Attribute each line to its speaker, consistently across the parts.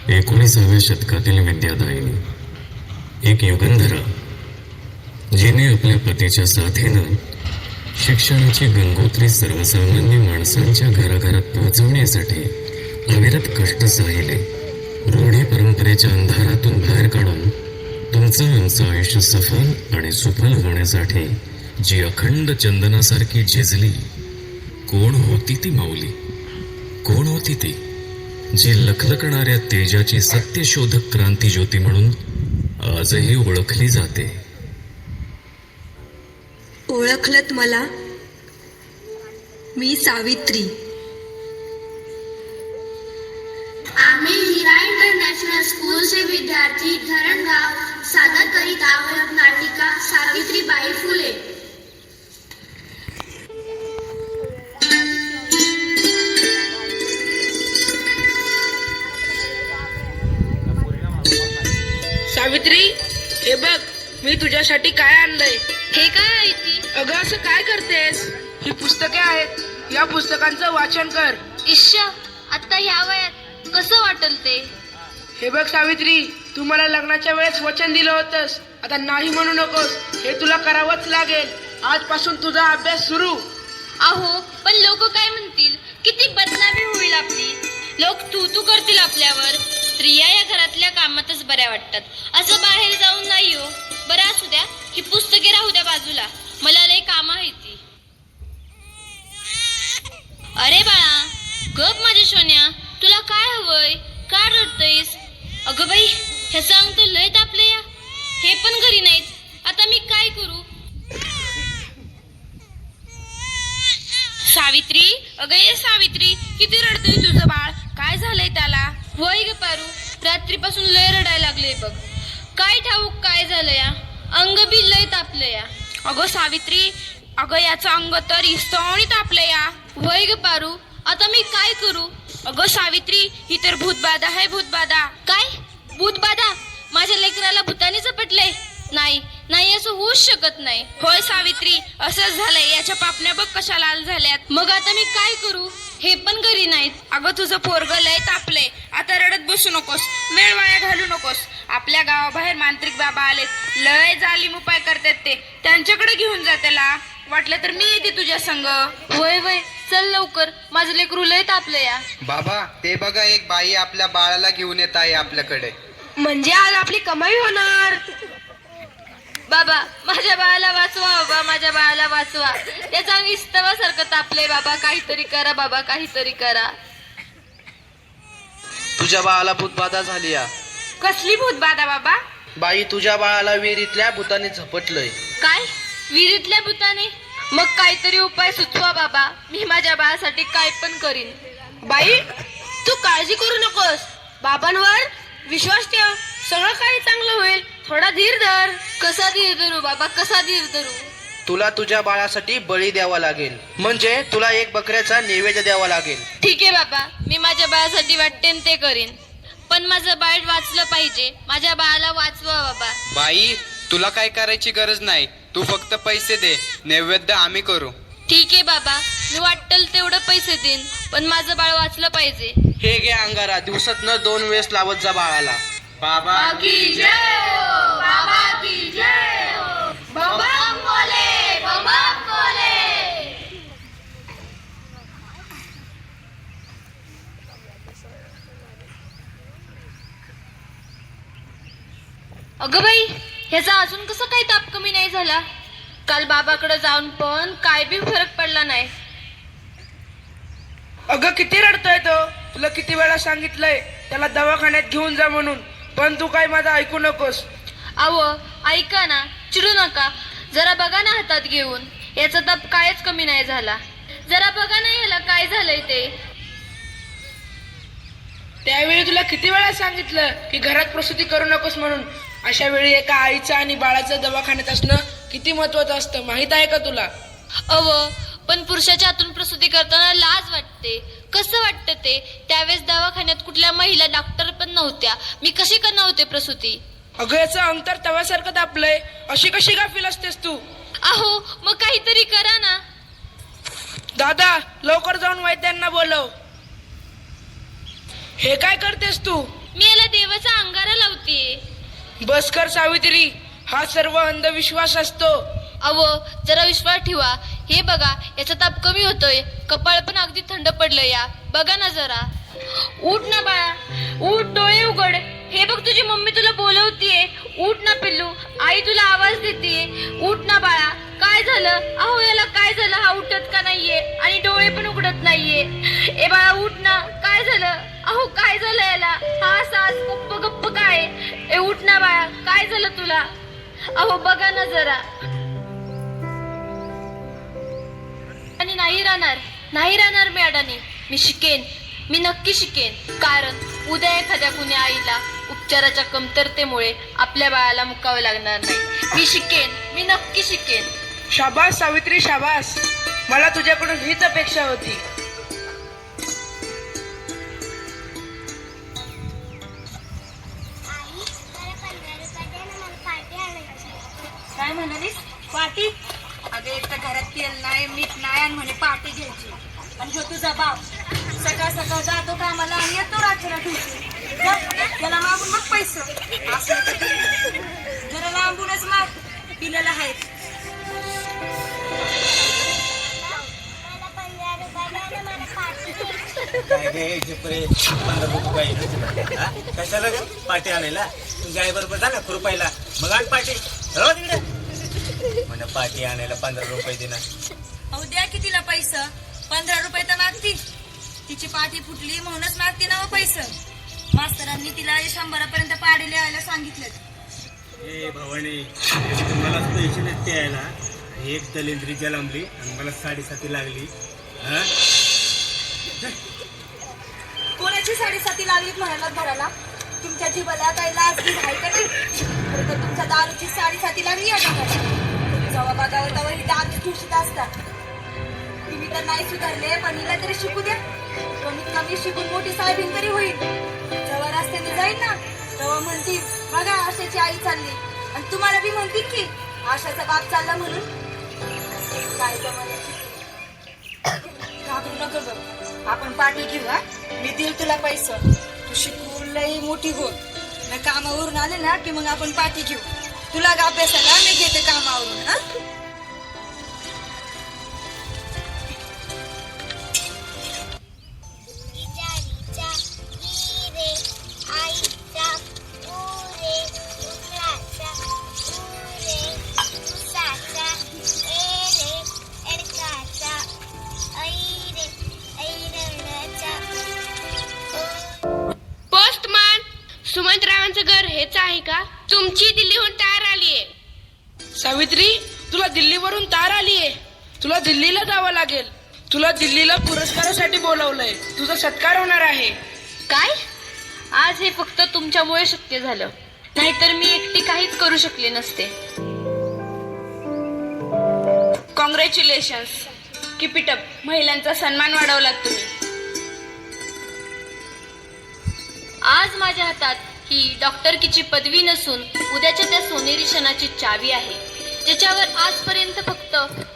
Speaker 1: 19व्या शतकातील विद्यादायिनी, एक युगंधरा, जिने आपल्या पतीच्या साथीनं शिक्षणाची गंगोत्री सर्वसामान्य माणसांच्या घराघरात पोहोचवण्यासाठी अविरत कष्ट सहिली. रूढी परंपरेच्या अंधारातून बाहेर काढून तुमचं आमचं आयुष्य सफल आणि सुफल होण्यासाठी जी अखंड चंदनासारखी झिजली, कोण होती ती माऊली? कोण होती ती जी लखलखणाऱ्या तेजाची सत्यशोधक क्रांती ज्योती म्हणून आजही ओळखली जाते?
Speaker 2: ओळखलत मला? मी सावित्री.
Speaker 3: आम्ही हीरा इंटरनॅशनल स्कूलचे विद्यार्थी धरणगाव सादर करीत आहोत नाटिका सावित्रीबाई फुले.
Speaker 4: सावित्री, हे बघ मी तुझ्यासाठी काय आणलंय.
Speaker 5: हे काय आहे ती?
Speaker 4: अगं असं काय करतेस? ही पुस्तके आहेत, या पुस्तकांचं वाचन कर.
Speaker 5: इश्या, आता ह्या वयात कसं वाटल ते?
Speaker 4: हे बघ सावित्री, तू मला लग्नाच्या वेळेस वचन दिलं होतंस, आता नाही म्हणू नकोस. हे तुला करावंच लागेल. आजपासून तुझा अभ्यास सुरू.
Speaker 5: अहो, पण लोक काय म्हणतील? किती बदनामी होईल आपली. लोक तू तू करतील आपल्यावर. स्त्रिया या घरातल्या कामातच बऱ्या वाटतात, असं बाहेर जाऊन नाही हो. बरं असू द्या, ही पुस्तके राहू द्या बाजूला, मला लय काम आहे ती. अरे बाळा, गप माझ्या सोन्या, तुला काय हवंय? का रडतयस? अगं बाई, ह्याचं अंग तर लय तापले या. हे पण घरी नाहीत, आता मी काय करू? सावित्री, अगं ये सावित्री, किती रडतोय तुझं बाळ? काय झालंय त्याला? होय ग पारू, रात्रीपासून लय रडायला लागले बघ. काय ठाऊक काय झालं या? अंग बी लय तापलं या. अगं सावित्री, अगं याचं अंग तर इस्तवणी तापलं या. होय ग पारू, आता मी काय करू? अगं सावित्री, ही तर भूतबाधा आहे, भूतबाधा. काय भूतबाधा? माझ्या लेकराला भूताने झपटलंय? नाही नाही, असं होऊच शकत नाही. होय सावित्री, असंच झालंय. याच्या पापण्या बघ कशा लाल झाल्यात. मग आता मी काय करू? हे पण घरी नाहीत. अगं तुझं पोरगं लय तापलंय, आता रडत बसू नकोस, वेळ वाया घालू नकोस. आपल्या गावाबाहेर मांत्रिक बाबा आलेत, लय जालीम उपाय करतात ते. त्यांच्याकडे घेऊन जा त्याला. वाटलं तर मी येते तुझ्या संग. होय होय, चल लवकर, माझं लेकरू लय तापलं या.
Speaker 6: बाबा, ते बघा, एक बाई आपल्या बाळाला घेऊन येत आहे आपल्याकडे.
Speaker 2: म्हणजे आज आपली कमाई होणार.
Speaker 5: बाबा, माझ्या बाळाला वाचवा. बाबा, माझ्या बाळाला वाचवा. त्याचा अंग इस्तवासारखं तापलंय. बाबा, काहीतरी करा. बाबा, काहीतरी करा.
Speaker 6: तुझ्या बाळाला भूतबाधा झाली या.
Speaker 4: कसली भूतबाधा बाबा?
Speaker 6: बाई, तुझ्या बाळाला विहिरीतल्या भूताने झपटलंय.
Speaker 5: काय? विहिरीतल्या भूताने? मग काहीतरी उपाय सुचवा बाबा, मी माझ्या बाळासाठी काय पण करीन.
Speaker 4: बाई, तू काळजी करू नकोस, बाबांवर विश्वास ठेव, सगळं काही चांगलं होईल. थोडा धीर धर.
Speaker 5: कसा धीर धरू बाबा, कसा धीर धरू?
Speaker 6: तुला तुझ्या बाळासाठी बळी द्यावा लागेल, म्हणजे तुला एक बकऱ्याचा नैवेद्य द्यावा लागेल.
Speaker 5: ठीक आहे बाबा, मी माझ्या बाळासाठी वाटतेन ते करीन, पण माझं बाळ वाचलं पाहिजे. माझ्या बाळाला वाचवा बाबा.
Speaker 7: बाई, तुला काय करायची गरज नाही, तू फक्त पैसे दे, नैवेद्य आम्ही करू.
Speaker 5: ठीक आहे बाबा, मी वाटेल तेवढं पैसे देईन, पण माझं बाळ वाचलं पाहिजे.
Speaker 6: हे घे अंगारा, दिवसात न 2 वेळेस लावत जा बाळाला. बाबा
Speaker 3: की जय हो, बाबा की जय हो. बम बोले, बम बोले.
Speaker 5: अगं बाई, ह्याचा अजून कसं काही ताप कमी नाही झाला? काल बाबाकडे जाऊन पण काय बी फरक पडला नाही.
Speaker 4: अगं किती रडतोय तो. तुला किती वेळा सांगितलंय त्याला दवाखान्यात घेऊन जा म्हणून, पण तू काय माझं ऐकू नकोस.
Speaker 5: अहो ऐका ना, चिडू नका. जरा बघा ना हातात घेऊन, याचा ताप कायच कमी नाही झाला. जरा बघा ना याला काय झालंय ते.
Speaker 4: त्यावेळी तुला किती वेळा सांगितलं की घरात प्रसूती करू नकोस म्हणून. अशा वेळी एका आईचं आणि बाळाचं दवाखान्यात असणं किती महत्वाचं असतं, माहित आहे का तुला?
Speaker 5: अहो, पण पुरुषाच्या हातून प्रसूती करताना लाज वाटते. कसं वाटतं ते? त्यावेळेस दवाखान्यात कुठल्या महिला डॉक्टर पण नव्हत्या, मी कशी करणार होते प्रसूती?
Speaker 4: अगं याचं अंतर तव्यासारखं तापलंय, अशी कशी गाफील असतेस तू?
Speaker 5: अहो मग काहीतरी करा ना.
Speaker 4: दादा, लवकर जाऊन वैद्यांना बोलव. हे काय करतेस तू?
Speaker 5: मी याला देवाचा अंगारा लावते.
Speaker 4: बस कर सावित्री, हा सर्व अंधविश्वास असतो.
Speaker 5: अहो जरा विश्वास ठेवा. हे बघा याचा ताप कमी होतोय, कपाळ पण अगदी थंड पडलं या. बघा ना जरा. उठ ना बाळा, उठ, डोळे उघड. हे बघ तुझी मम्मी तुला बोलवतीये. उठ ना पिल्लू, आई तुला आवाज देते. उठ ना बाळा. काय झालं? अहो याला काय झालं? हा उठत का नाहीये आणि डोळे पण उघडत नाहीये. ए बाळा उठ ना. काय झालं? अहो काय झालं याला? हा सास गप्प गप्प काय? ए उठ ना बाळा, काय झालं तुला? अहो बघा ना जरा. आणि नाही राहणार मी अडाणी. मी शिकेन, मी नक्की शिकेन. कारण उद्या एखाद्या कुणी आईला उपचाराच्या कमतरतेमुळे आपल्या बाळाला मुकावं लागणार नाही. मी शिकेन, मी नक्की शिकेन.
Speaker 4: शाबास सावित्री, शाबास. मला तुझ्याकडून हीच अपेक्षा होती.
Speaker 3: काय म्हणालीस? पार्टी? अगं एक तर घरात तेल नाही, मीठ नाही आणि म्हणे पार्टी घ्यायची. आणि जो तुझा बाप सकाळ सकाळ जातो कामाला आणि येतो रात्रीला ठेवतो. त्याला मागून मग पैसे असं तर ते. जरा लांबूनच माग, पिलेला आहेत.
Speaker 8: काय घ्यायचे परे 15 रुपये हा? कशाला ग पाठी आणायला? तुझ्या आई बरोबर जा ना खुरपायला, मग आण पाठी. तिकडे म्हणा पाठी आणायला 15 रुपये देणार.
Speaker 3: अहो द्या की तिला पैसे. 15 रुपये तर मागती. तिची पाठी फुटली म्हणूनच मागते ना पैसे. मास्तरांनी तिला 100 पर्यंत पाडी लिहायला सांगितलं.
Speaker 8: ए भवानी, मला पैसे नसते यायला. एक दलिंद्री जलमली आणि मला 7.5 लागली. हा
Speaker 3: कोणाची 7.5 लागली म्हणाला भराला? तुमच्या जीवाला काही लाज बीज आहे का नाही? खरं तर तुमच्या दारूची 7.5 लागली या जगाला. जेव्हा बघावं तेव्हा ही दारू ठुशीत असतात. तुम्ही तर नाही सुधारले, पण हिला तरी शिकू द्या. कमीत कमी शिकून मोठी साहेबीन तरी होईल. जेव्हा रस्त्याने जाईल ना तेव्हा म्हणतील बघा आशाची आई चालली. आणि तुम्हाला बी म्हणतील की आशाचा बाप चालला म्हणून. काय जमान्याची. घाबरू नको ग. आपण पाठी घेऊ. हा मी देईल तुला पैसे. तू शिकून लई मोठी हो. मी कामावरून आले ना की मग आपण पाठी घेऊ. तुला गा अभ्यासाला, मी घेते कामावरून. हा
Speaker 5: पोस्टमन, सुमंतरावांचं घर हेच आहे का? तुमची दिल्लीहून तार आलीये.
Speaker 4: सावित्री, तुला दिल्लीवरून तार आलीये. तुला दिल्लीला जावं लागेल. तुला दिल्लीला पुरस्कारासाठी बोलवलंय. तुझा सत्कार होणार आहे.
Speaker 5: काय? आज हे फक्त तुमच्यामुळे शक्य झालं, नाहीतर मी एकटी काहीच करू शकले नसते.
Speaker 4: कॉंग्रॅच्युलेशन्स. Keep it up. महिलांचा सन्मान वाढवला तुम्ही.
Speaker 5: आज माझ्या हातात ही डॉक्टरकीची पदवी नसून उद्याच्या त्या सोनेरी क्षणाची चावी आहे, ज्याच्यावर आजपर्यंत फक्त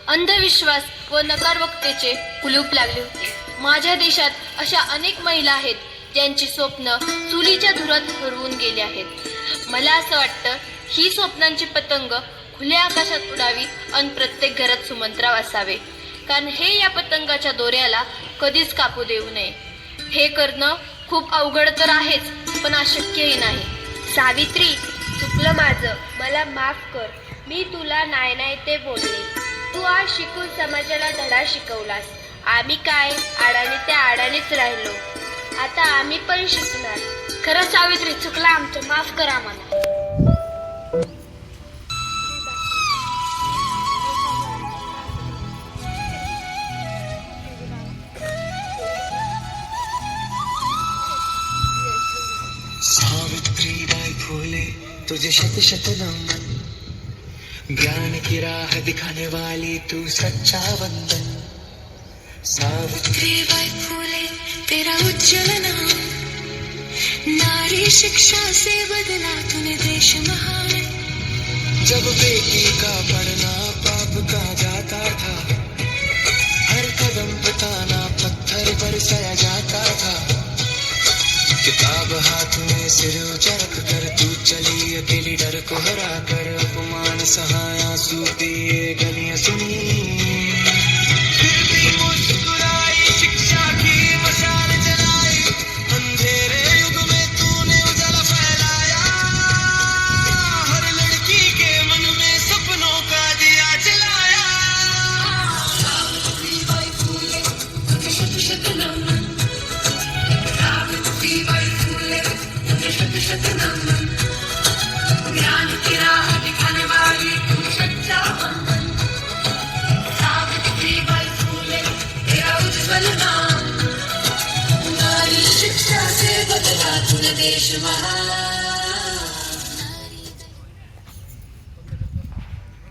Speaker 5: अंधविश्वास व नकारवक्तेचे कुलूप लागले होते. माझ्या देशात अशा अनेक महिला आहेत ज्यांची स्वप्न चुलीच्या धुरात हरवून गेली आहेत. मला असं वाटतं ही स्वप्नांची पतंग खुल्या आकाशात उडावी आणि प्रत्येक घरात सुमंतराव असावे, कारण हे या पतंगाच्या दोऱ्याला कधीच कापू देऊ नये. हे करणं खूप अवघड तर आहेच, पण अशक्यही नाही.
Speaker 2: सावित्री, चुकलं माझं, मला माफ कर. मी तुला नाही ते बोलले. तू आज शिकून समाजाला धडा शिकवलास. आम्ही काय आडाने त्या आडानेच राहिलो. आता आम्ही पण शिकणार.
Speaker 5: खरं सावित्री, चुकला आमचं, माफ करा आम्हाला.
Speaker 9: सावित्रीबाई फूले तुझे शत शत नमन. ज्ञान की राह दिखाने वाली तू सच्चा वंदन. सावित्रीबाई फूले तेरा उज्जवल नाम. नारी शिक्षा से बदला तूने देश महान. जब बेटी का पढ़ना पाप का जाता था, हर कदम बताना पत्थर बरसाया जाता था. किताब हाथ में सिर ऊंचा रख कर तू चली अकेली, डर को हरा कर अपमान सहाय आंसू पिए गलियां सुनी, फिर भी मुस्कुराई, शिक्षा की मशाल जलाई, अंधेरे युग में तूने उजाला फैलाया, हर लड़की के मन में सपनों का दिया जलाया। सावित्रीबाई फुले तुझे शत शत नमन, सावित्रीबाई फुले तुझे शत शत नमन, ज्ञान की राह दिखाने वाली तू सच्चा बंधन, सावित्रीबाई फुले तेरा उज्जवल नाम, नारी शिक्षा से बदला तूने देश महान।